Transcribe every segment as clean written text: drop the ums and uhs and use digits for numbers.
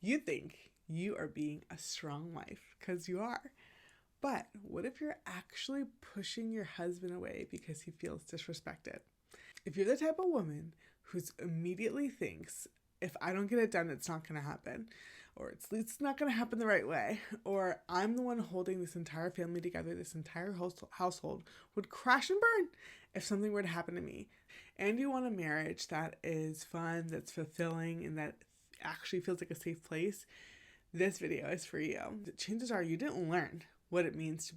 You think you are being a strong wife because you are. But what if you're actually pushing your husband away because he feels disrespected? If you're the type of woman who immediately thinks, if I don't get it done, it's not going to happen, or it's not going to happen the right way, or I'm the one holding this entire family together, this entire household would crash and burn if something were to happen to me, and you want a marriage that is fun, that's fulfilling, and that actually feels like a safe place, this video is for you. The chances are you didn't learn what it means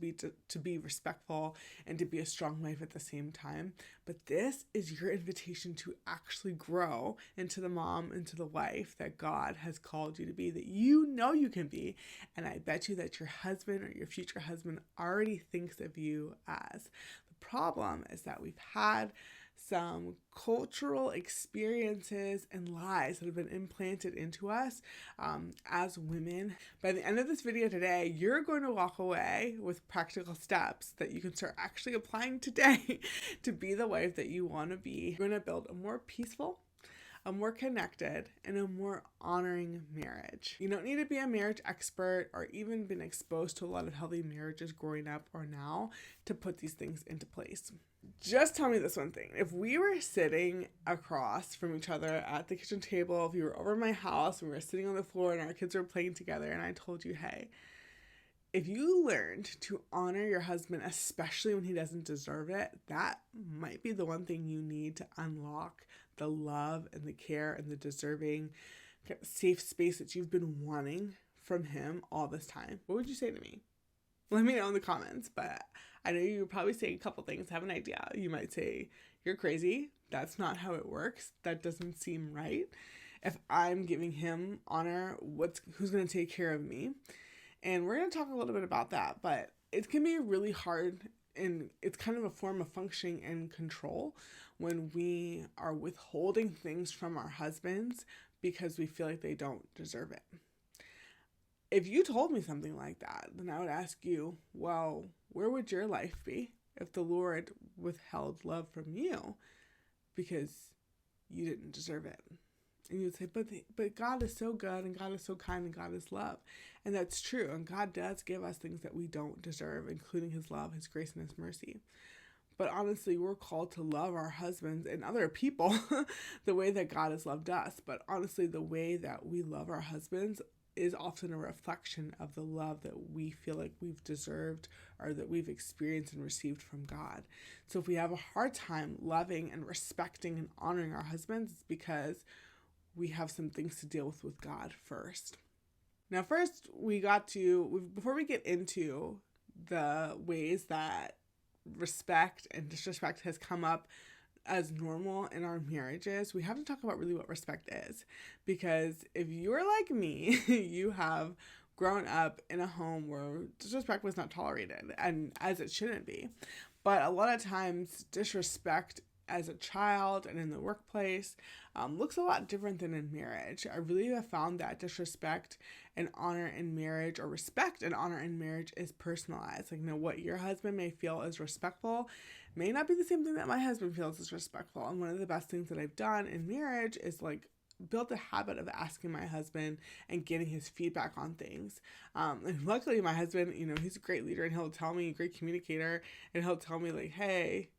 to be respectful and to be a strong wife at the same time. But this is your invitation to actually grow into the mom, into the wife that God has called you to be, that you know you can be. And I bet you that your husband or your future husband already thinks of you as. The problem is that we've had some cultural experiences and lies that have been implanted into us as women. By the end of this video today, you're going to walk away with practical steps that you can start actually applying today to be the wife that you want to be. You're going to build a more peaceful, a more connected, and a more honoring marriage. You don't need to be a marriage expert or even been exposed to a lot of healthy marriages growing up or now to put these things into place. Just tell me this one thing. If we were sitting across from each other at the kitchen table, if you were over my house and we were sitting on the floor and our kids were playing together and I told you, hey, if you learned to honor your husband, especially when he doesn't deserve it, that might be the one thing you need to unlock the love and the care and the deserving safe space that you've been wanting from him all this time. What would you say to me? Let me know in the comments, but I know you would probably say a couple things, have an idea. You might say, you're crazy. That's not how it works. That doesn't seem right. If I'm giving him honor, who's going to take care of me? And we're going to talk a little bit about that, but it can be really hard, and it's kind of a form of functioning and control when we are withholding things from our husbands because we feel like they don't deserve it. If you told me something like that, then I would ask you, well, where would your life be if the Lord withheld love from you because you didn't deserve it? And you'd say, but God is so good, and God is so kind, and God is love. And that's true. And God does give us things that we don't deserve, including his love, his grace, and his mercy. But honestly, we're called to love our husbands and other people the way that God has loved us. But honestly, the way that we love our husbands is often a reflection of the love that we feel like we've deserved or that we've experienced and received from God. So if we have a hard time loving and respecting and honoring our husbands, it's because we have some things to deal with God first. Now, first, before we get into the ways that respect and disrespect has come up as normal in our marriages, we have to talk about really what respect is. Because if you're like me, you have grown up in a home where disrespect was not tolerated, and as it shouldn't be. But a lot of times, disrespect as a child and in the workplace looks a lot different than in marriage. I really have found that disrespect and honor in marriage, or respect and honor in marriage, is personalized. Like, what your husband may feel is respectful may not be the same thing that my husband feels is respectful. And one of the best things that I've done in marriage is built a habit of asking my husband and getting his feedback on things. And luckily my husband, he's a great leader, and he'll tell me, a great communicator, and he'll tell me hey,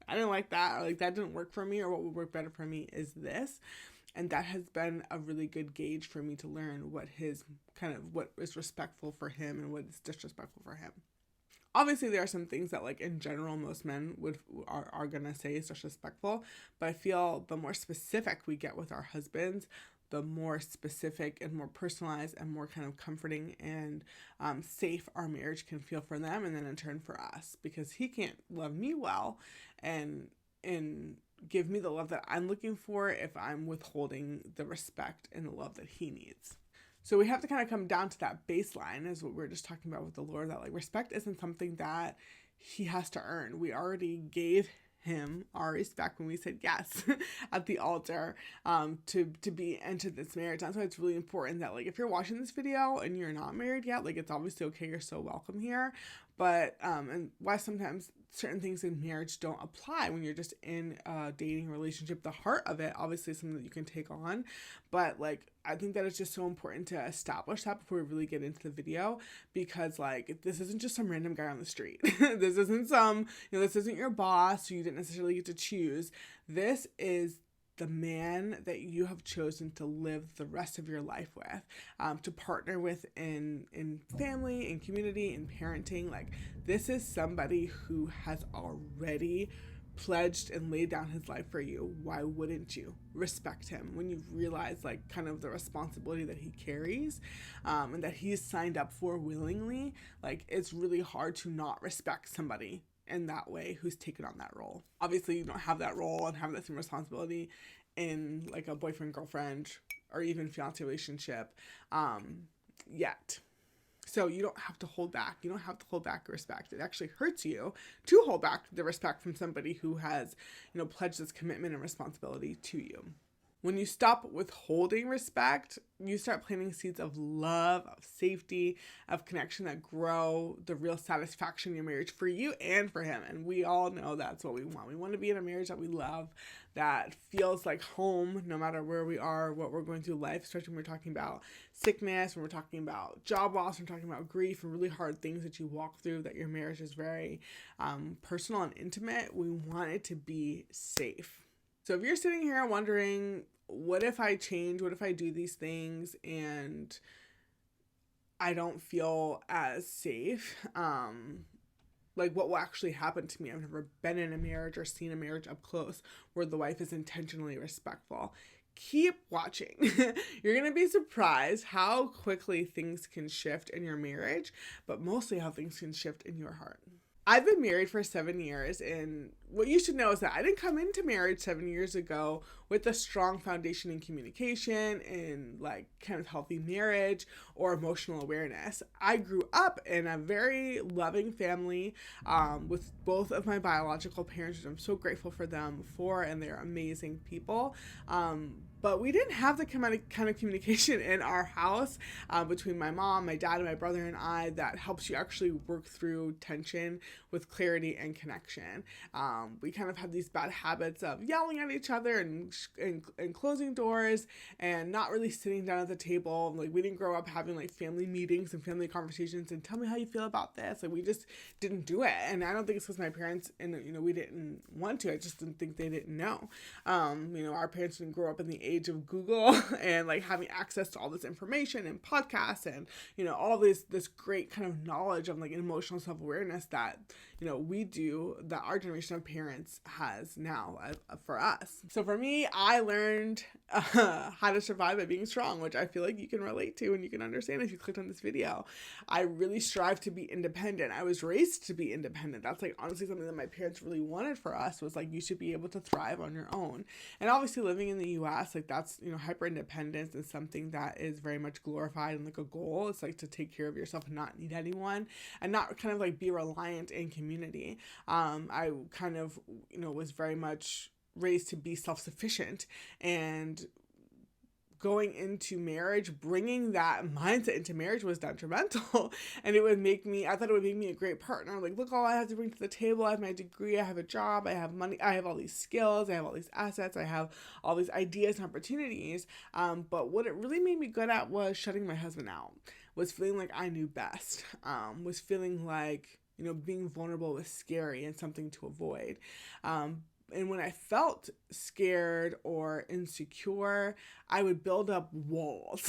I didn't like that, or that didn't work for me, or what would work better for me is this. And that has been a really good gauge for me to learn what is respectful for him and what is disrespectful for him. Obviously, there are some things that, in general, most men are gonna say is disrespectful, but I feel the more specific we get with our husbands, the more specific and more personalized and more kind of comforting and safe our marriage can feel for them, and then in turn for us, because he can't love me well and give me the love that I'm looking for if I'm withholding the respect and the love that he needs. So we have to kind of come down to that baseline, is what we were just talking about with the Lord, that respect isn't something that he has to earn. We already gave him our respect when we said yes at the altar to be into this marriage. That's why it's really important that if you're watching this video and you're not married yet, it's obviously okay, you're so welcome here. But and why sometimes certain things in marriage don't apply when you're just in a dating relationship. The heart of it obviously is something that you can take on, but like I think that it's just so important to establish that before we really get into the video, because like this isn't just some random guy on the street. This isn't this isn't your boss who you didn't necessarily get to choose. This is the man that you have chosen to live the rest of your life with, to partner with in family, in community, in parenting. Like this is somebody who has already pledged and laid down his life for you. Why wouldn't you respect him when you realize like kind of the responsibility that he carries, and that he's signed up for willingly? Like it's really hard to not respect somebody in that way who's taken on that role. Obviously you don't have that role and have that same responsibility in like a boyfriend, girlfriend, or even fiancé relationship yet. So you don't have to hold back. You don't have to hold back respect. It actually hurts you to hold back the respect from somebody who has, pledged this commitment and responsibility to you. When you stop withholding respect, you start planting seeds of love, of safety, of connection that grow the real satisfaction in your marriage for you and for him. And we all know that's what we want. We want to be in a marriage that we love, that feels like home no matter where we are, what we're going through life, especially when we're talking about sickness, when we're talking about job loss, when we're talking about grief and really hard things that you walk through, that your marriage is very personal and intimate. We want it to be safe. So if you're sitting here wondering, what if I change? What if I do these things and I don't feel as safe? Like what will actually happen to me? I've never been in a marriage or seen a marriage up close where the wife is intentionally respectful. Keep watching. You're going to be surprised how quickly things can shift in your marriage, but mostly how things can shift in your heart. I've been married for 7 years, and what you should know is that I didn't come into marriage 7 years ago with a strong foundation in communication and like kind of healthy marriage or emotional awareness. I grew up in a very loving family with both of my biological parents, which I'm so grateful for them for, and they're amazing people. But we didn't have the kind of communication in our house between my mom, my dad, and my brother and I that helps you actually work through tension with clarity and connection. We kind of have these bad habits of yelling at each other and closing doors and not really sitting down at the table. Like we didn't grow up having like family meetings and family conversations and tell me how you feel about this. Like we just didn't do it. And I don't think it's because my parents and we didn't want to. I just didn't think they didn't know. Our parents didn't grow up in the age of Google and like having access to all this information and podcasts and all this great kind of knowledge of like emotional self-awareness that we do, that our generation of parents has now for us. So for me, I learned how to survive by being strong, which I feel like you can relate to and you can understand if you clicked on this video. I really strive to be independent. I was raised to be independent. That's like honestly something that my parents really wanted for us, was like you should be able to thrive on your own. And obviously living in the US, like that's hyper independence is something that is very much glorified and like a goal. It's like to take care of yourself and not need anyone and not kind of like be reliant in community. I kind of was very much raised to be self-sufficient, and going into marriage, bringing that mindset into marriage was detrimental. And I thought it would make me a great partner. Like, look, all I have to bring to the table. I have my degree, I have a job, I have money, I have all these skills, I have all these assets, I have all these ideas and opportunities. But what it really made me good at was shutting my husband out, was feeling like I knew best, was feeling like, being vulnerable was scary and something to avoid. And when I felt scared or insecure, I would build up walls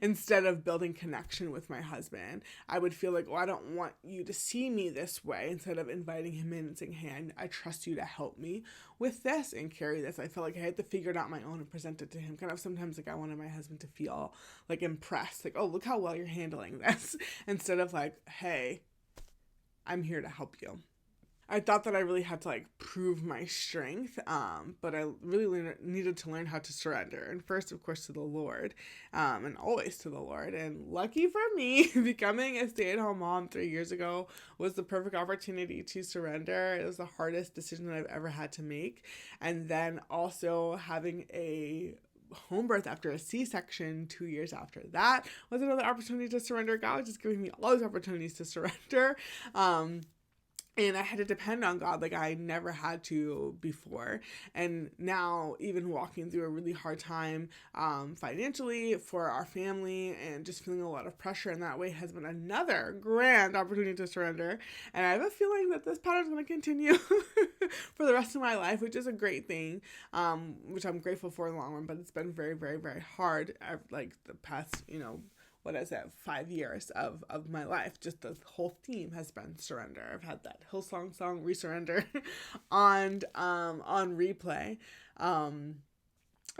instead of building connection with my husband. I would feel like, I don't want you to see me this way, instead of inviting him in and saying, hey, I trust you to help me with this and carry this. I felt like I had to figure it out on my own and present it to him. Kind of sometimes like I wanted my husband to feel like impressed, like, oh, look how well you're handling this, instead of like, hey, I'm here to help you. I thought that I really had to like prove my strength, but I really needed to learn how to surrender. And first, of course, to the Lord, and always to the Lord. And lucky for me, becoming a stay-at-home mom 3 years ago was the perfect opportunity to surrender. It was the hardest decision that I've ever had to make. And then also having a home birth after a C-section 2 years after that was another opportunity to surrender. God was just giving me all those opportunities to surrender. And I had to depend on God like I never had to before. And now, even walking through a really hard time financially for our family and just feeling a lot of pressure in that way has been another grand opportunity to surrender. And I have a feeling that this pattern is going to continue for the rest of my life, which is a great thing, which I'm grateful for in the long run. But it's been very, very, very hard, like the past, 5 years of my life. Just the whole theme has been surrender. I've had that Hillsong song Resurrender on replay.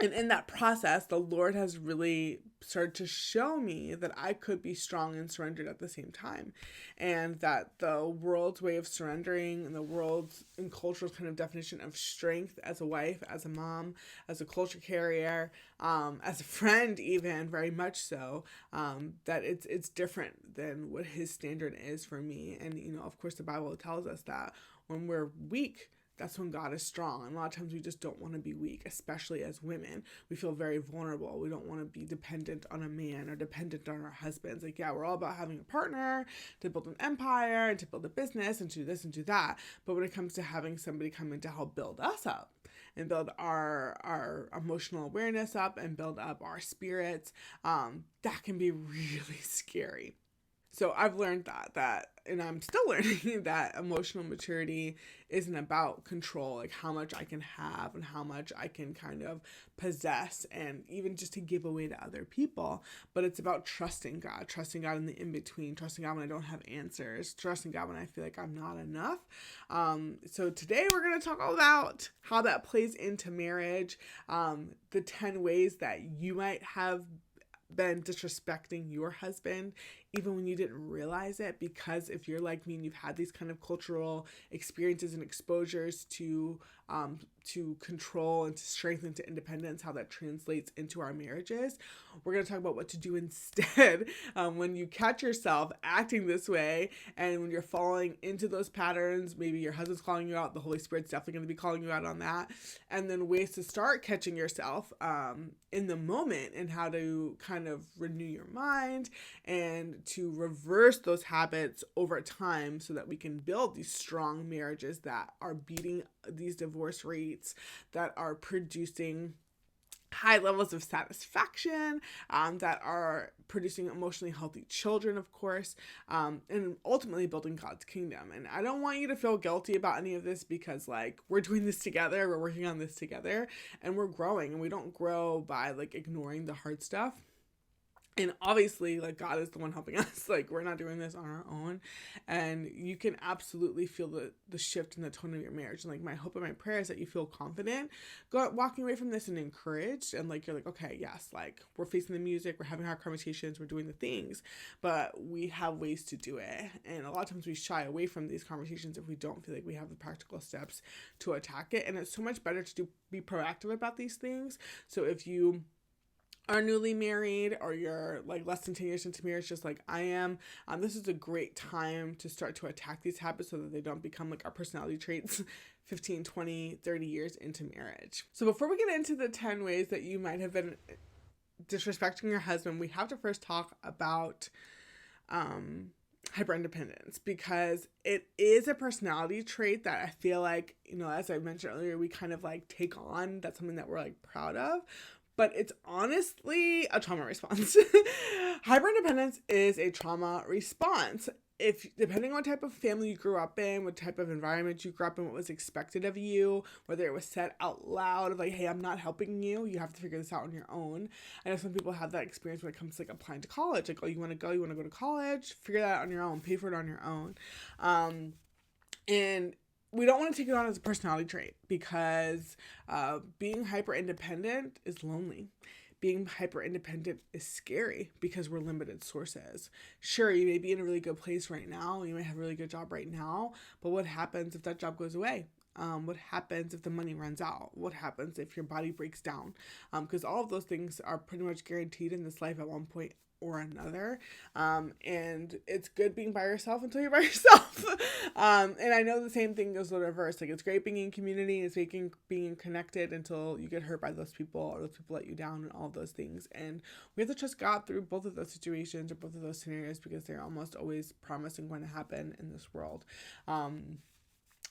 And in that process, the Lord has really started to show me that I could be strong and surrendered at the same time. And that the world's way of surrendering and the world's and culture's kind of definition of strength as a wife, as a mom, as a culture carrier, as a friend even, very much so, that it's different than what his standard is for me. And, of course, the Bible tells us that when we're weak, that's when God is strong. And a lot of times we just don't want to be weak, especially as women. We feel very vulnerable. We don't want to be dependent on a man or dependent on our husbands. Like, yeah, we're all about having a partner to build an empire and to build a business and to do this and do that. But when it comes to having somebody come in to help build us up and build our emotional awareness up and build up our spirits, that can be really scary. So I've learned that, and I'm still learning that emotional maturity isn't about control, like how much I can have and how much I can kind of possess and even just to give away to other people. But it's about trusting God in the in-between, trusting God when I don't have answers, trusting God when I feel like I'm not enough. So today we're going to talk about how that plays into marriage, the 10 ways that you might have been disrespecting your husband even when you didn't realize it, because if you're like me and you've had these kind of cultural experiences and exposures to control and to strength and to independence, how that translates into our marriages. We're going to talk about what to do instead when you catch yourself acting this way and when you're falling into those patterns. Maybe your husband's calling you out, the Holy Spirit's definitely going to be calling you out on that, and then ways to start catching yourself in the moment and how to kind of renew your mind and to reverse those habits over time so that we can build these strong marriages that are beating these divorce rates, that are producing high levels of satisfaction, that are producing emotionally healthy children, of course, and ultimately building God's kingdom. And I don't want you to feel guilty about any of this, because we're doing this together, we're working on this together, and we're growing, and we don't grow by ignoring the hard stuff. And obviously, God is the one helping us. We're not doing this on our own. And you can absolutely feel the shift in the tone of your marriage. And my hope and my prayer is that you feel confident walking away from this and encouraged. And you're okay, yes, we're facing the music, we're having hard conversations, we're doing the things, but we have ways to do it. And a lot of times we shy away from these conversations if we don't feel like we have the practical steps to attack it. And it's so much better to be proactive about these things. So if you are newly married or you're less than 10 years into marriage, just like I am, this is a great time to start to attack these habits so that they don't become our personality traits 15, 20, 30 years into marriage. So before we get into the 10 ways that you might have been disrespecting your husband, we have to first talk about hyperindependence, because it is a personality trait that I feel as I mentioned earlier, we kind of take on. That's something that we're proud of. But it's honestly a trauma response. Hyperindependence is a trauma response. Depending on what type of family you grew up in, what type of environment you grew up in, what was expected of you, whether it was said out loud of hey, I'm not helping you, you have to figure this out on your own. I know some people have that experience when it comes to applying to college. Oh, you want to go to college? Figure that out on your own. Pay for it on your own. And we don't want to take it on as a personality trait, because being hyper independent is lonely. Being hyper independent is scary because we're limited sources. Sure, you may be in a really good place right now. You may have a really good job right now. But what happens if that job goes away? What happens if the money runs out? What happens if your body breaks down? Because all of those things are pretty much guaranteed in this life at one point or another. And it's good being by yourself until you're by yourself. And I know the same thing goes the reverse. Like, it's great being in community, it's great being connected until you get hurt by those people, or those people let you down, and all of those things. And we have to trust God through both of those situations or both of those scenarios, because they're almost always promised and going to happen in this world.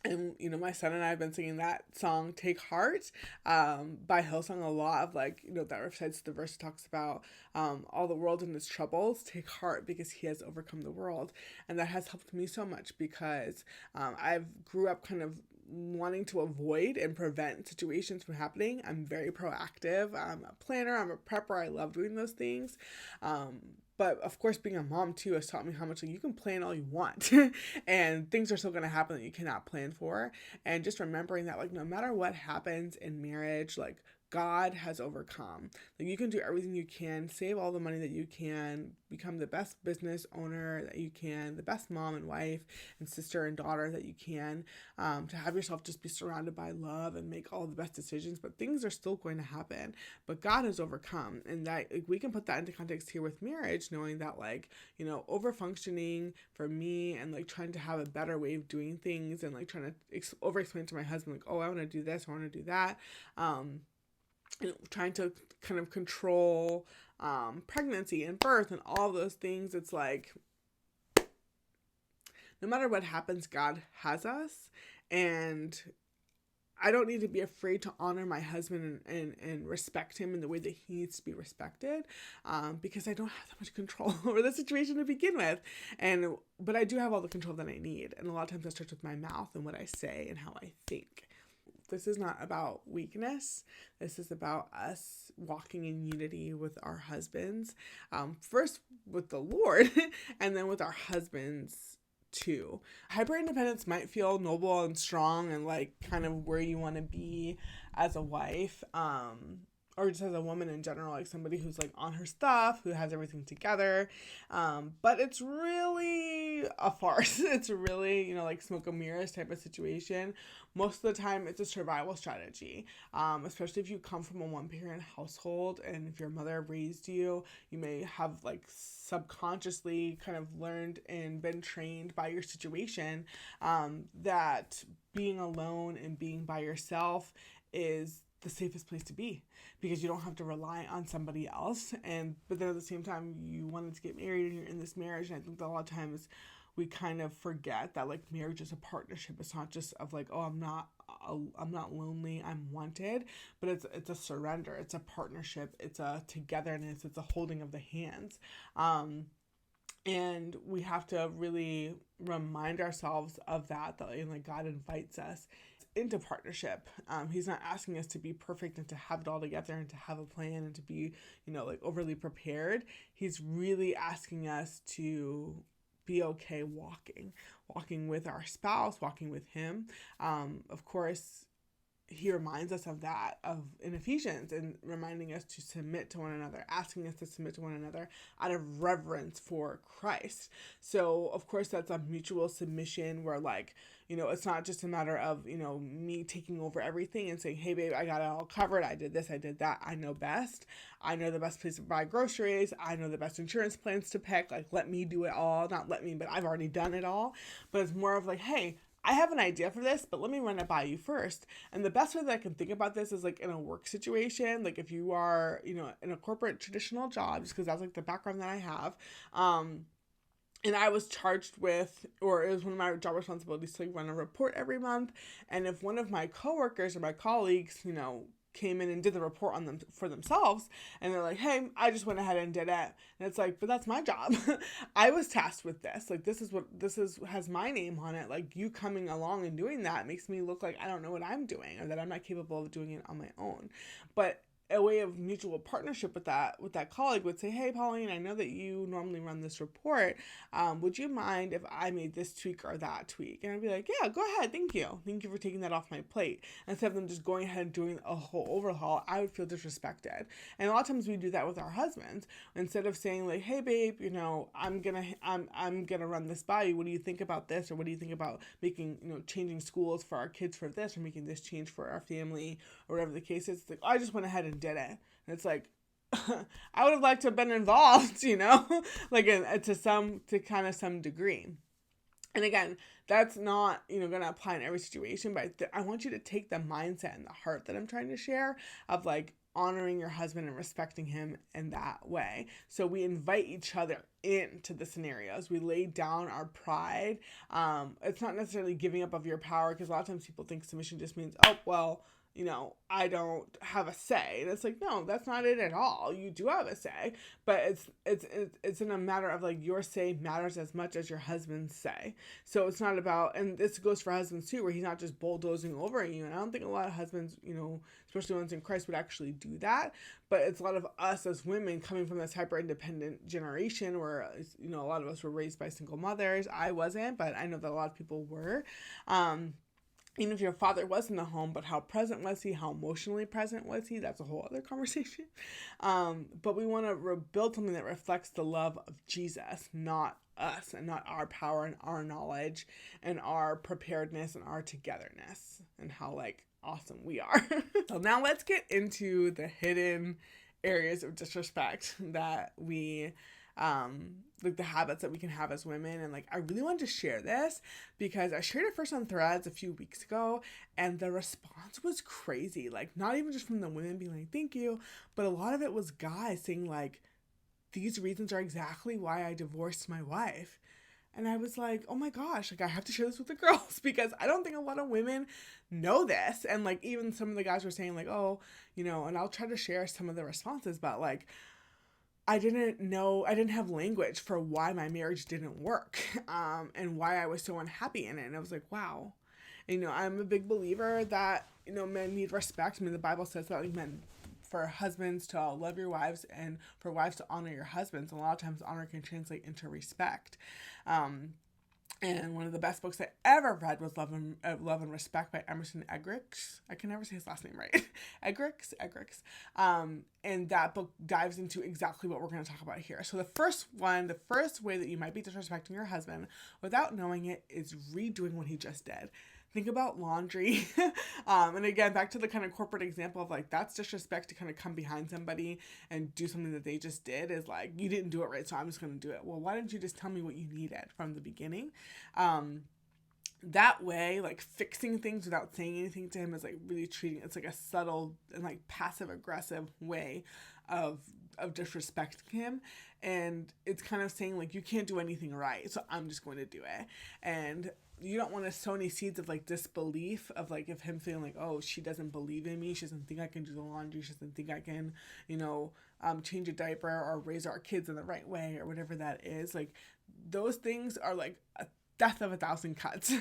And, you know, my son and I have been singing that song, Take Heart, by Hillsong a lot, of like, you know, that recites the verse talks about all the world and its troubles. Take heart, because he has overcome the world. And that has helped me so much, because I've grew up kind of wanting to avoid and prevent situations from happening. I'm very proactive. I'm a planner. I'm a prepper. I love doing those things. But of course, being a mom too has taught me how much, like, you can plan all you want and things are still going to happen that you cannot plan for. And just remembering that, like, no matter what happens in marriage, like, God has overcome. Like, you can do everything you can, save all the money that you can, become the best business owner that you can, the best mom and wife and sister and daughter that you can, to have yourself just be surrounded by love and make all the best decisions. But things are still going to happen. But God has overcome. And that, like, we can put that into context here with marriage, knowing that, like, you know, over functioning for me and, like, trying to have a better way of doing things, and, like, trying to over explain to my husband, like, oh, I want to do this, I want to do that. And trying to kind of control pregnancy and birth and all those things. It's like, no matter what happens, God has us. And I don't need to be afraid to honor my husband and respect him in the way that he needs to be respected, because I don't have that much control over the situation to begin with. But I do have all the control that I need. And a lot of times that starts with my mouth and what I say and how I think. This is not about weakness. This is about us walking in unity with our husbands. First with the Lord, and then with our husbands too. Hyper independence might feel noble and strong and, like, kind of where you want to be as a wife, or just as a woman in general, like somebody who's, like, on her stuff, who has everything together. But it's really a farce. It's really, you know, like smoke and mirrors type of situation. Most of the time it's a survival strategy, especially if you come from a one-parent household, and if your mother raised you, you may have, like, subconsciously kind of learned and been trained by your situation, that being alone and being by yourself is the safest place to be, because you don't have to rely on somebody else. But then at the same time, you wanted to get married and you're in this marriage. And I think that a lot of times we kind of forget that, like, marriage is a partnership. It's not just of, like, oh, I'm not lonely, I'm wanted, but it's a surrender. It's a partnership. It's a togetherness. It's a holding of the hands. And we have to really remind ourselves of that, like, God invites us into partnership. He's not asking us to be perfect and to have it all together and to have a plan and to be, you know, like, overly prepared. He's really asking us to be okay walking with our spouse, walking with him. Of course, he reminds us of that in Ephesians, and reminding us to submit to one another, asking us to submit to one another out of reverence for Christ. So of course that's a mutual submission where, like, you know, it's not just a matter of, you know, me taking over everything and saying, hey babe, I got it all covered. I did this, I did that. I know best. I know the best place to buy groceries. I know the best insurance plans to pick. Like, let me do it all. Not let me, but I've already done it all. But it's more of like, hey, I have an idea for this, but let me run it by you first. And the best way that I can think about this is, like, in a work situation. Like, if you are, you know, in a corporate traditional job, just because that's, like, the background that I have, and I was charged with, or it was one of my job responsibilities to, like, run a report every month. And if one of my coworkers or my colleagues, you know, came in and did the report on them for themselves, and they're like, hey, I just went ahead and did it. And it's like, but that's my job. I was tasked with this. Like, this has my name on it. Like, you coming along and doing that makes me look like I don't know what I'm doing, or that I'm not capable of doing it on my own. But a way of mutual partnership with that colleague would say, hey, Pauline, I know that you normally run this report. Would you mind if I made this tweak or that tweak? And I'd be like, yeah, go ahead. Thank you. Thank you for taking that off my plate. Instead of them just going ahead and doing a whole overhaul, I would feel disrespected. And a lot of times we do that with our husbands. Instead of saying like, hey, babe, I'm gonna run this by you. What do you think about this? Or what do you think about making, changing schools for our kids for this, or making this change for our family, or whatever the case is. It's like, oh, I just went ahead and did it. And it's like, I would have liked to have been involved, like to some degree. And again, that's not, going to apply in every situation, but I want you to take the mindset and the heart that I'm trying to share of like honoring your husband and respecting him in that way. So we invite each other into the scenarios. We lay down our pride. It's not necessarily giving up of your power, because a lot of times people think submission just means, oh, well, I don't have a say. And it's like, no, that's not it at all. You do have a say, but it's in a matter of like your say matters as much as your husband's say. So it's not about, and this goes for husbands too, where he's not just bulldozing over you. And I don't think a lot of husbands, especially ones in Christ, would actually do that. But it's a lot of us as women coming from this hyper independent generation where, a lot of us were raised by single mothers. I wasn't, but I know that a lot of people were. Even if your father was in the home, but how present was he? How emotionally present was he? That's a whole other conversation. But we want to build something that reflects the love of Jesus, not us, and not our power and our knowledge and our preparedness and our togetherness and how like awesome we are. So now let's get into the hidden areas of disrespect that we like the habits that we can have as women. And like, I really wanted to share this because I shared it first on Threads a few weeks ago, and the response was crazy. Like, not even just from the women being like, thank you, but a lot of it was guys saying like, these reasons are exactly why I divorced my wife. And I was like, oh my gosh, like I have to share this with the girls, because I don't think a lot of women know this. And like, even some of the guys were saying like, oh, and I'll try to share some of the responses, but like, I didn't have language for why my marriage didn't work, and why I was so unhappy in it. And I was like, wow. And, I'm a big believer that, men need respect. I mean, the Bible says that like for husbands to love your wives and for wives to honor your husbands. And a lot of times honor can translate into respect. And one of the best books I ever read was Love and Respect by Emerson Eggerichs. I can never say his last name right. Eggerichs. And that book dives into exactly what we're going to talk about here. So the first way that you might be disrespecting your husband without knowing it is redoing what he just did. Think about laundry. And again, back to the kind of corporate example of like, that's disrespect to kind of come behind somebody and do something that they just did, is like, you didn't do it right, so I'm just going to do it. Well, why didn't you just tell me what you needed from the beginning? That way, like fixing things without saying anything to him is like really it's like a subtle and like passive aggressive way of disrespecting him. And it's kind of saying like, you can't do anything right, so I'm just going to do it. And you don't want to sow any seeds of like disbelief of like, of him feeling like, oh, she doesn't believe in me. She doesn't think I can do the laundry. She doesn't think I can, change a diaper or raise our kids in the right way or whatever that is. Like, those things are like a death of 1,000 cuts.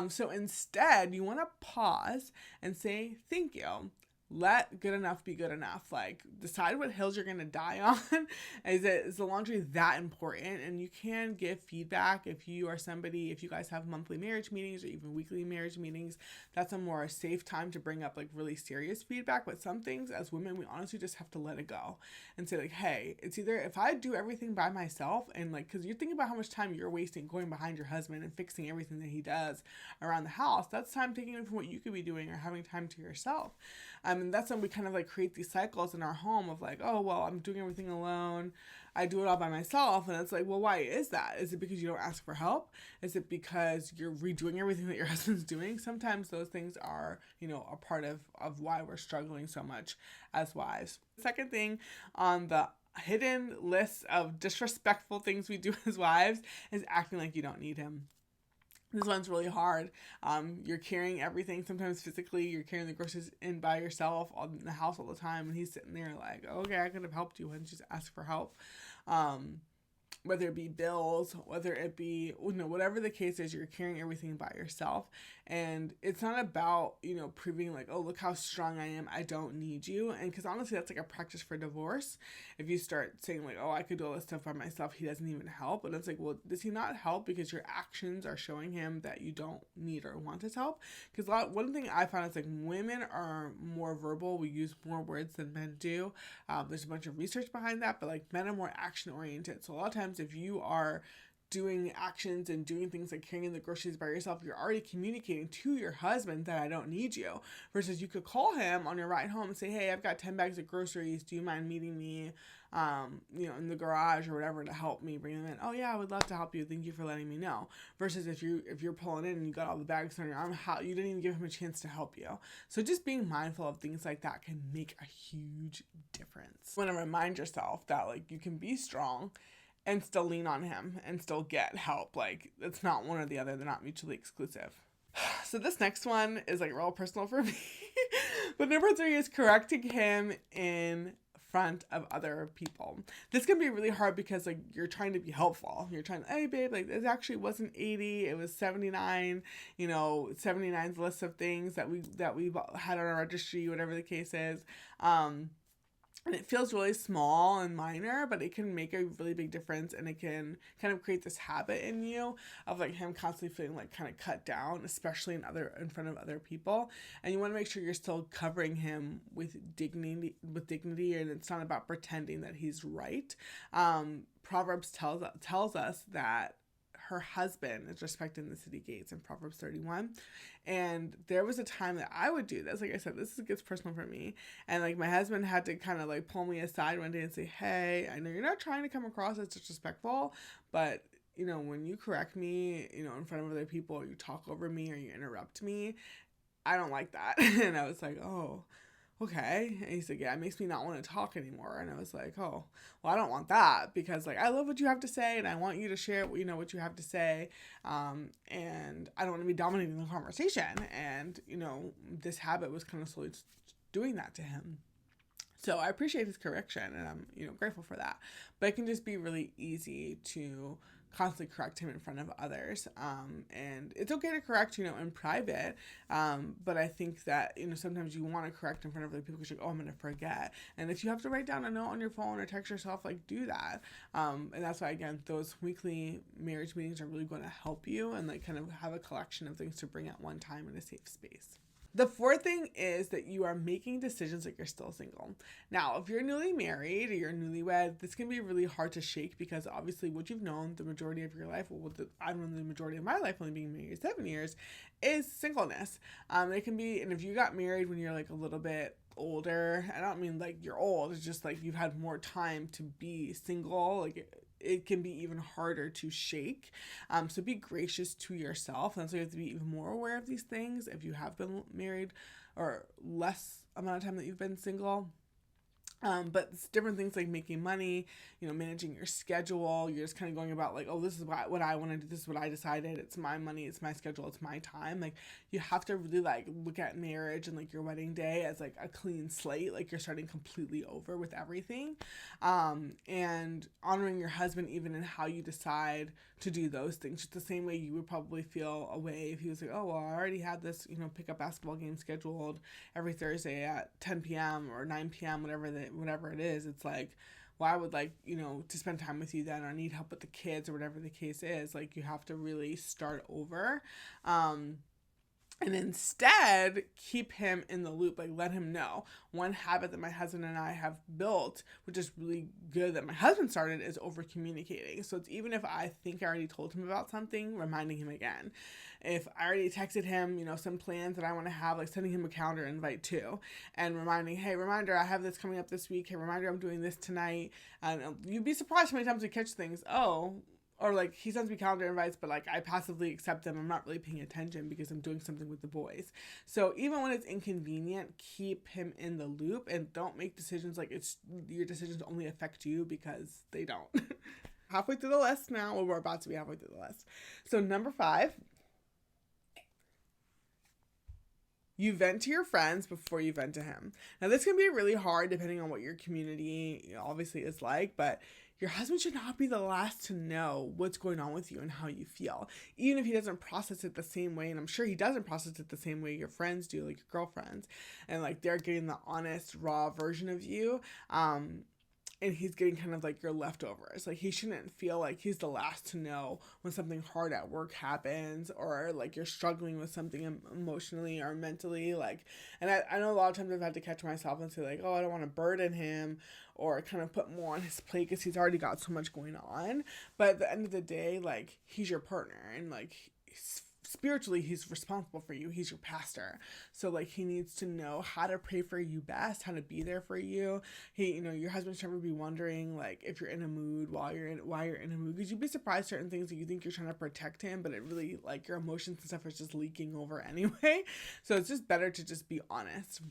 So instead you want to pause and say, thank you. Let good enough be good enough. Like, decide what hills you're going to die on. Is the laundry that important? And you can give feedback if you guys have monthly marriage meetings or even weekly marriage meetings. That's a more safe time to bring up like really serious feedback. But some things as women, we honestly just have to let it go and say like, hey, it's either if I do everything by myself and like, because you're thinking about how much time you're wasting going behind your husband and fixing everything that he does around the house. That's time taking from what you could be doing or having time to yourself. And that's when we kind of like create these cycles in our home of like, oh, well, I'm doing everything alone. I do it all by myself. And it's like, well, why is that? Is it because you don't ask for help? Is it because you're redoing everything that your husband's doing? Sometimes those things are, a part of why we're struggling so much as wives. Second thing on the hidden list of disrespectful things we do as wives is acting like you don't need him. This one's really hard. You're carrying everything, sometimes physically. You're carrying the groceries in by yourself in the house all the time, and he's sitting there like, okay, I could have helped you. Why didn't you just ask for help? whether it be bills, whether it be, whatever the case is, you're carrying everything by yourself. And it's not about, proving like, oh, look how strong I am, I don't need you. And because honestly, that's like a practice for divorce. If you start saying like, oh, I could do all this stuff by myself, he doesn't even help. And it's like, well, does he not help because your actions are showing him that you don't need or want his help? Because one thing I found is like women are more verbal. We use more words than men do. There's a bunch of research behind that, but like men are more action oriented. So a lot of times if you are doing actions and doing things like carrying the groceries by yourself, you're already communicating to your husband that I don't need you, versus you could call him on your ride home and say, hey, I've got 10 bags of groceries. Do you mind meeting me, in the garage or whatever to help me bring them in? Oh yeah, I would love to help you. Thank you for letting me know. Versus if you're pulling in and you got all the bags on your arm, you didn't even give him a chance to help you. So just being mindful of things like that can make a huge difference. You want to remind yourself that like you can be strong and still lean on him and still get help. Like it's not one or the other. They're not mutually exclusive. So this next one is like real personal for me. But number 3 is correcting him in front of other people. This can be really hard because like you're trying to be helpful. You're trying to, hey babe, like this actually wasn't 80, it was 79. 79's list of things that we had on our registry, whatever the case is. And it feels really small and minor, but it can make a really big difference, and it can kind of create this habit in you of like him constantly feeling like kind of cut down, especially in front of other people. And you want to make sure you're still covering him with dignity, and it's not about pretending that he's right. Proverbs tells us that her husband is respecting the city gates in Proverbs 31. And there was a time that I would do this. Like I said, this gets personal for me. And like my husband had to kind of like pull me aside one day and say, hey, I know you're not trying to come across as disrespectful, but when you correct me, in front of other people, or you talk over me or you interrupt me, I don't like that. And I was like, oh, okay. And he's like, yeah, it makes me not want to talk anymore. And I was like, oh, well, I don't want that, because like I love what you have to say and I want you to share what you have to say. And I don't want to be dominating the conversation. And this habit was kind of slowly doing that to him. So I appreciate his correction, and I'm grateful for that. But it can just be really easy to constantly correct him in front of others. And it's okay to correct, in private. But I think that, sometimes you want to correct in front of other people because you're like, oh, I'm going to forget. And if you have to write down a note on your phone or text yourself, like do that. And that's why, again, those weekly marriage meetings are really going to help you and like kind of have a collection of things to bring at one time in a safe space. The 4th thing is that you are making decisions like you're still single. Now, if you're newly married or you're newlywed, this can be really hard to shake because obviously what you've known the majority of your life, I've known the majority of my life, only being married 7 years, is singleness. It can be, and if you got married when you're like a little bit older, I don't mean like you're old, it's just like you've had more time to be single, like it can be even harder to shake. So be gracious to yourself. And so you have to be even more aware of these things if you have been married or less amount of time that you've been single. But it's different things like making money, managing your schedule. You're just kind of going about like, oh, this is what I want to do. This is what I decided. It's my money. It's my schedule. It's my time. Like you have to really like look at marriage and like your wedding day as like a clean slate. Like you're starting completely over with everything. And honoring your husband even in how you decide to do those things. Just the same way you would probably feel a way if he was like, oh, well, I already had this, pickup basketball game scheduled every Thursday at 10 p.m. or 9 p.m., whatever it is. It's like, well, I would like, to spend time with you then, or I need help with the kids or whatever the case is. Like you have to really start over. And instead, keep him in the loop, like let him know. One habit that my husband and I have built, which is really good that my husband started, is over communicating. So it's even if I think I already told him about something, reminding him again. If I already texted him, some plans that I want to have, like sending him a calendar invite too, and reminding, hey, reminder, I have this coming up this week. Hey, reminder, I'm doing this tonight. And you'd be surprised how many times we catch things. Or like he sends me calendar invites, but like I passively accept them. I'm not really paying attention because I'm doing something with the boys. So even when it's inconvenient, keep him in the loop and don't make decisions like your decisions only affect you, because they don't. Halfway through the list now. Well, we're about to be halfway through the list. So number 5, you vent to your friends before you vent to him. Now this can be really hard depending on what your community obviously is like, but your husband should not be the last to know what's going on with you and how you feel, even if he doesn't process it the same way. And I'm sure he doesn't process it the same way your friends do, like your girlfriends, and like they're getting the honest, raw version of you. And he's getting kind of like your leftovers. Like, he shouldn't feel like he's the last to know when something hard at work happens, or like you're struggling with something emotionally or mentally. Like, and I know a lot of times I've had to catch myself and say like, oh, I don't want to burden him or kind of put more on his plate because he's already got so much going on. But at the end of the day, like, he's your partner, and like, spiritually, he's responsible for you. He's your pastor. So like, he needs to know how to pray for you best, how to be there for you. Your husband should never be wondering like if you're in a mood why you're in a mood, because you'd be surprised certain things that you think you're trying to protect him, but it really, like, your emotions and stuff is just leaking over anyway. So it's just better to just be honest.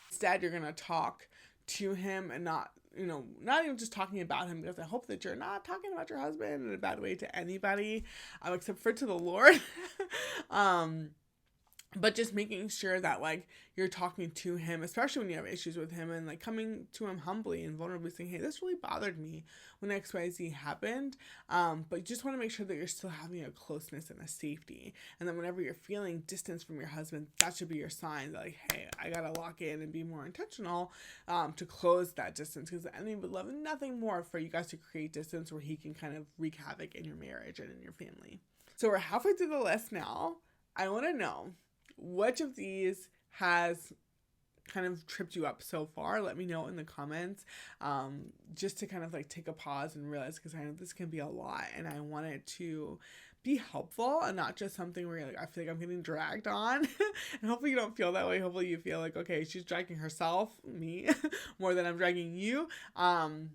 Instead, you're going to talk to him and not even just talking about him, because I hope that you're not talking about your husband in a bad way to anybody, except for to the Lord. But just making sure that like you're talking to him, especially when you have issues with him, and like coming to him humbly and vulnerably saying, hey, this really bothered me when XYZ happened. But you just want to make sure that you're still having a closeness and a safety. And then whenever you're feeling distance from your husband, that should be your sign that like, hey, I gotta lock in and be more intentional to close that distance, because the enemy would love nothing more for you guys to create distance where he can kind of wreak havoc in your marriage and in your family. So we're halfway through the list now. I want to know, which of these has kind of tripped you up so far? Let me know in the comments, just to kind of like take a pause and realize, because I know this can be a lot, and I want it to be helpful and not just something where you're like, I feel like I'm getting dragged on. And hopefully you don't feel that way. Hopefully you feel like, okay, she's dragging herself, me, more than I'm dragging you. I'm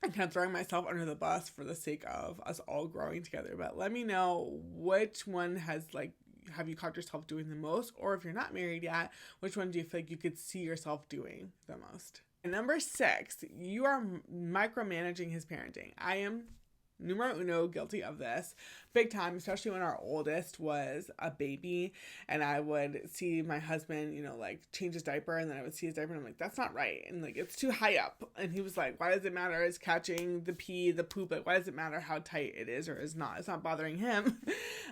kind of throwing myself under the bus for the sake of us all growing together. But let me know which one has like, have you caught yourself doing the most? Or if you're not married yet, which one do you feel like you could see yourself doing the most? And number 6, you are micromanaging his parenting. I am numero uno guilty of this big time, especially when our oldest was a baby, and I would see my husband, like change his diaper, and then I would see his diaper and I'm like, that's not right, and like, it's too high up. And he was like, why does it matter? It's catching the pee, the poop, like, why does it matter how tight it is or is not? It's not bothering him.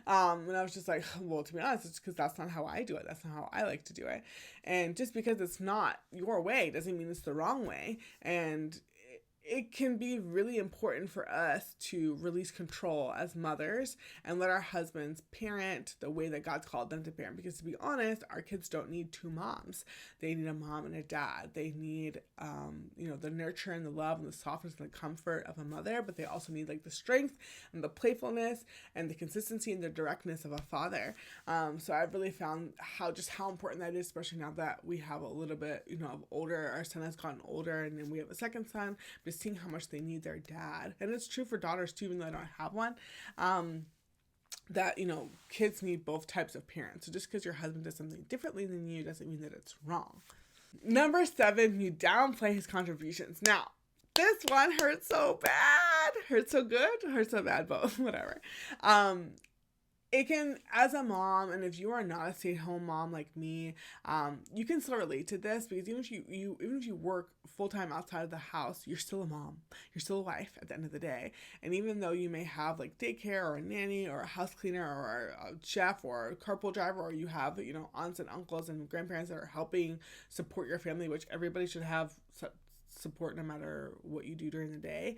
And I was just like, well, to be honest, it's because that's not how I do it. That's not how I like to do it. And just because it's not your way doesn't mean it's the wrong way. And it can be really important for us to release control as mothers and let our husbands parent the way that God's called them to parent. Because to be honest, our kids don't need 2 moms. They need a mom and a dad. They need, the nurture and the love and the softness and the comfort of a mother, but they also need like the strength and the playfulness and the consistency and the directness of a father. So I've really found how important that is, especially now that we have a little bit, of older, our son has gotten older, and then we have a second son, just seeing how much they need their dad. And it's true for daughters too, even though I don't have one, that, kids need both types of parents. So just because your husband does something differently than you doesn't mean that it's wrong. Number 7, you downplay his contributions. Now, this one hurts so bad, hurts so good, hurts so bad, both, whatever. It can, as a mom, and if you are not a stay-at-home mom like me, you can still relate to this, because even if you work full-time outside of the house, you're still a mom. You're still a wife at the end of the day. And even though you may have like daycare or a nanny or a house cleaner or a chef or a carpool driver, or you have, aunts and uncles and grandparents that are helping support your family, which everybody should have support no matter what you do during the day,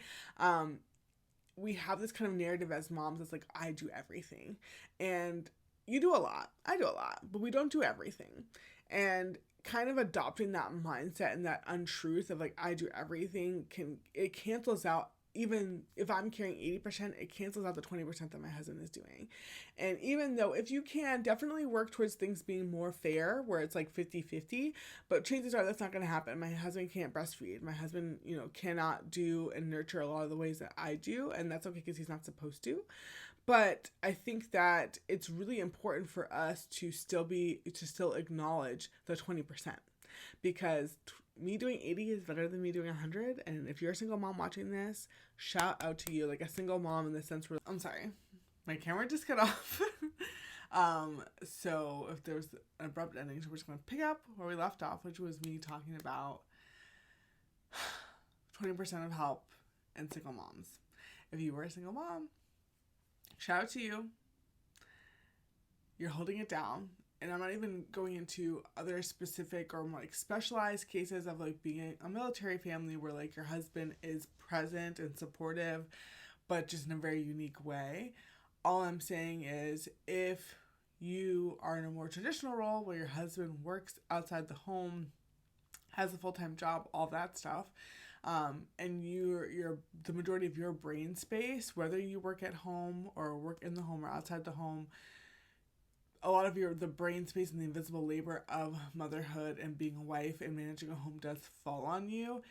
we have this kind of narrative as moms that's like, I do everything. And you do a lot. I do a lot. But we don't do everything. And kind of adopting that mindset and that untruth of like, I do everything, it cancels out. Even if I'm carrying 80%, it cancels out the 20% that my husband is doing. And even though, if you can, definitely work towards things being more fair, where it's like 50-50, but chances are that's not going to happen. My husband can't breastfeed. My husband, cannot do and nurture a lot of the ways that I do, and that's okay because he's not supposed to. But I think that it's really important for us to still acknowledge the 20%, because me doing 80 is better than me doing 100. And if you're a single mom watching this, shout out to you, like a single mom in the sense where, I'm sorry, my camera just cut off. So if there was an abrupt ending, so we're just going to pick up where we left off, which was me talking about 20% of help and single moms. If you were a single mom, shout out to you. You're holding it down. And I'm not even going into other specific or more like specialized cases of like being a military family where like your husband is present and supportive, but just in a very unique way. All I'm saying is if you are in a more traditional role where your husband works outside the home, has a full-time job, all that stuff, and you're the majority of your brain space, whether you work at home or work in the home or outside the home, a lot of the brain space and the invisible labor of motherhood and being a wife and managing a home does fall on you.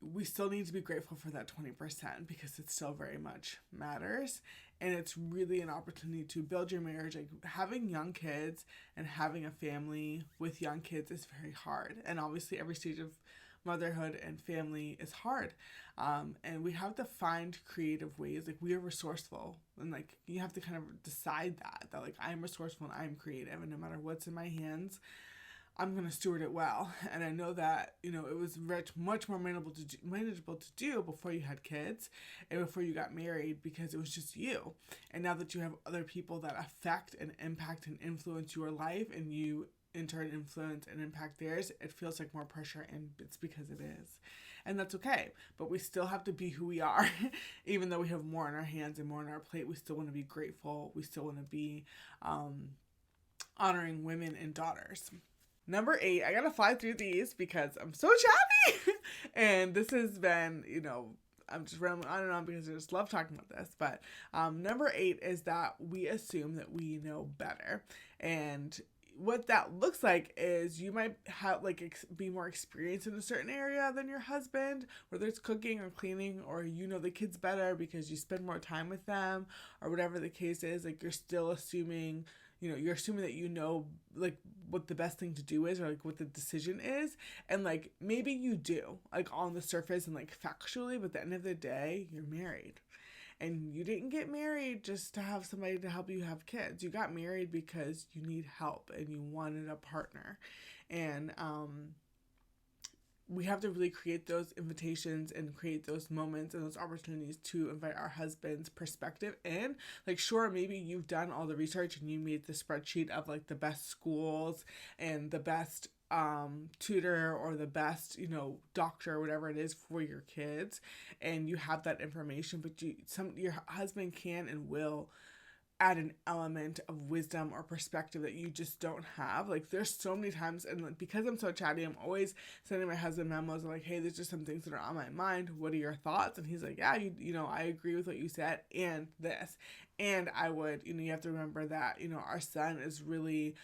We still need to be grateful for that 20% because it still very much matters. And it's really an opportunity to build your marriage. Like having young kids and having a family with young kids is very hard. And obviously every stage of motherhood and family is hard. And we have to find creative ways. Like we are resourceful, and like you have to kind of decide that like I'm resourceful and I'm creative, and no matter what's in my hands, I'm going to steward it well. And I know that, it was much more manageable to do before you had kids and before you got married, because it was just you. And now that you have other people that affect and impact and influence your life, and you in turn influence and impact theirs, it feels like more pressure, and it's because it is. And that's okay. But we still have to be who we are. Even though we have more on our hands and more on our plate, we still want to be grateful. We still want to be honoring women and daughters. Number 8, I gotta fly through these because I'm so chatty. And this has been, I'm just rambling on and on because I just love talking about this. But number 8 is that we assume that we know better. And what that looks like is you might have be more experienced in a certain area than your husband, whether it's cooking or cleaning, or the kids better because you spend more time with them, or whatever the case is. Like you're still assuming, you're assuming that like what the best thing to do is, or like what the decision is. And like maybe you do, like on the surface and like factually, but at the end of the day, you're married. And you didn't get married just to have somebody to help you have kids. You got married because you need help and you wanted a partner. And we have to really create those invitations and create those moments and those opportunities to invite our husband's perspective in. Like, sure, maybe you've done all the research and you made the spreadsheet of like the best schools and the best tutor or the best, doctor or whatever it is for your kids, and you have that information, but your husband can and will add an element of wisdom or perspective that you just don't have. Like there's so many times, and like, because I'm so chatty, I'm always sending my husband memos like, hey, there's just some things that are on my mind. What are your thoughts? And he's like, yeah, I agree with what you said and this. And I would, you have to remember that, our son is really,